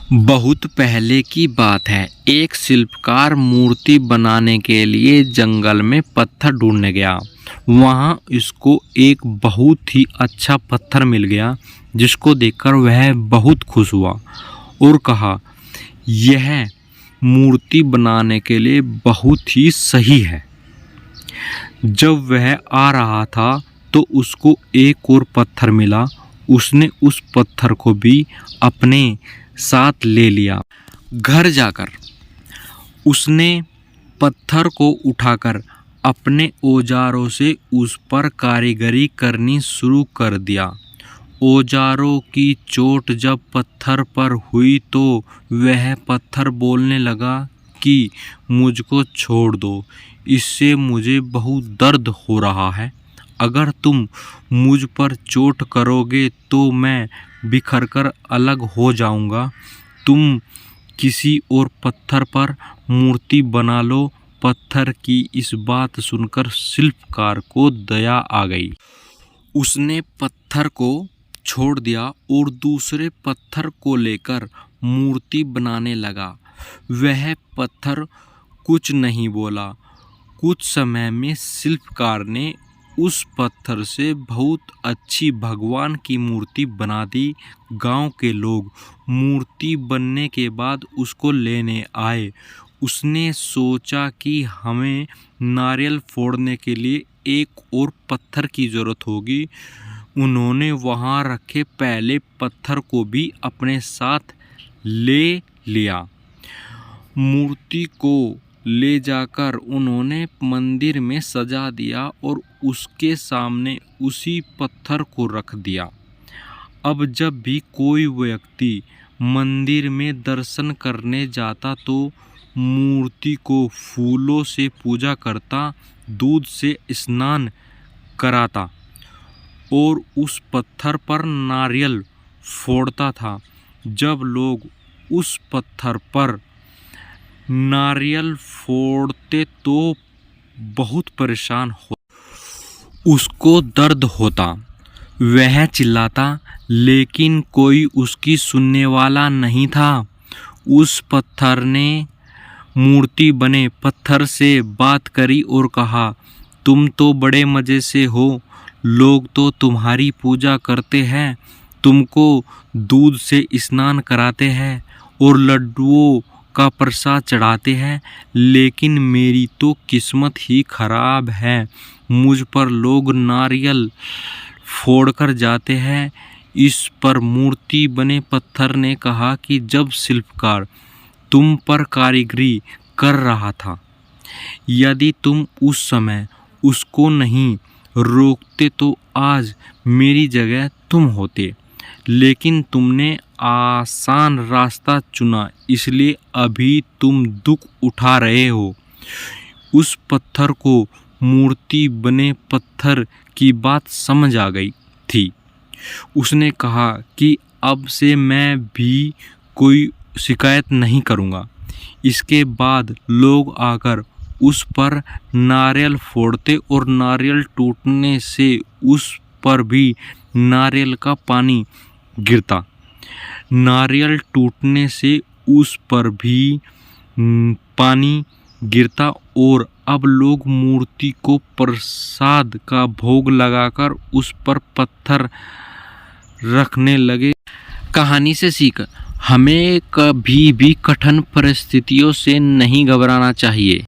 बहुत पहले की बात है। एक शिल्पकार मूर्ति बनाने के लिए जंगल में पत्थर ढूंढने गया। वहां उसको एक बहुत ही अच्छा पत्थर मिल गया, जिसको देखकर वह बहुत खुश हुआ और कहा, यह मूर्ति बनाने के लिए बहुत ही सही है। जब वह आ रहा था तो उसको एक और पत्थर मिला। उसने उस पत्थर को भी अपने साथ ले लिया। घर जाकर उसने पत्थर को उठाकर अपने औजारों से उस पर कारीगरी करनी शुरू कर दिया। औजारों की चोट जब पत्थर पर हुई तो वह पत्थर बोलने लगा कि मुझको छोड़ दो, इससे मुझे बहुत दर्द हो रहा है। अगर तुम मुझ पर चोट करोगे तो मैं बिखरकर अलग हो जाऊंगा। तुम किसी और पत्थर पर मूर्ति बना लो। पत्थर की इस बात सुनकर शिल्पकार को दया आ गई। उसने पत्थर को छोड़ दिया और दूसरे पत्थर को लेकर मूर्ति बनाने लगा। वह पत्थर कुछ नहीं बोला। कुछ समय में शिल्पकार ने उस पत्थर से बहुत अच्छी भगवान की मूर्ति बना दी। गांव के लोग मूर्ति बनने के बाद उसको लेने आए। उसने सोचा कि हमें नारियल फोड़ने के लिए एक और पत्थर की ज़रूरत होगी। उन्होंने वहां रखे पहले पत्थर को भी अपने साथ ले लिया। मूर्ति को ले जाकर उन्होंने मंदिर में सजा दिया और उसके सामने उसी पत्थर को रख दिया। अब जब भी कोई व्यक्ति मंदिर में दर्शन करने जाता तो मूर्ति को फूलों से पूजा करता, दूध से स्नान कराता और उस पत्थर पर नारियल फोड़ता था। जब लोग उस पत्थर पर नारियल फोड़ते तो बहुत परेशान हो, उसको दर्द होता, वह चिल्लाता, लेकिन कोई उसकी सुनने वाला नहीं था। उस पत्थर ने मूर्ति बने पत्थर से बात करी और कहा, तुम तो बड़े मज़े से हो, लोग तो तुम्हारी पूजा करते हैं, तुमको दूध से स्नान कराते हैं और लड्डुओं का प्रसाद चढ़ाते हैं, लेकिन मेरी तो किस्मत ही खराब है। मुझ पर लोग नारियल फोड़कर जाते हैं। इस पर मूर्ति बने पत्थर ने कहा कि जब शिल्पकार तुम पर कारीगरी कर रहा था, यदि तुम उस समय उसको नहीं रोकते तो आज मेरी जगह तुम होते, लेकिन तुमने आसान रास्ता चुना, इसलिए अभी तुम दुख उठा रहे हो। उस पत्थर को मूर्ति बने पत्थर की बात समझ आ गई थी। उसने कहा कि अब से मैं भी कोई शिकायत नहीं करूँगा। इसके बाद लोग आकर उस पर नारियल फोड़ते और नारियल टूटने से उस पर भी नारियल का पानी गिरता। नारियल टूटने से उस पर भी पानी गिरता और अब लोग मूर्ति को प्रसाद का भोग लगाकर उस पर पत्थर रखने लगे। कहानी से सीख, हमें कभी भी कठिन परिस्थितियों से नहीं घबराना चाहिए।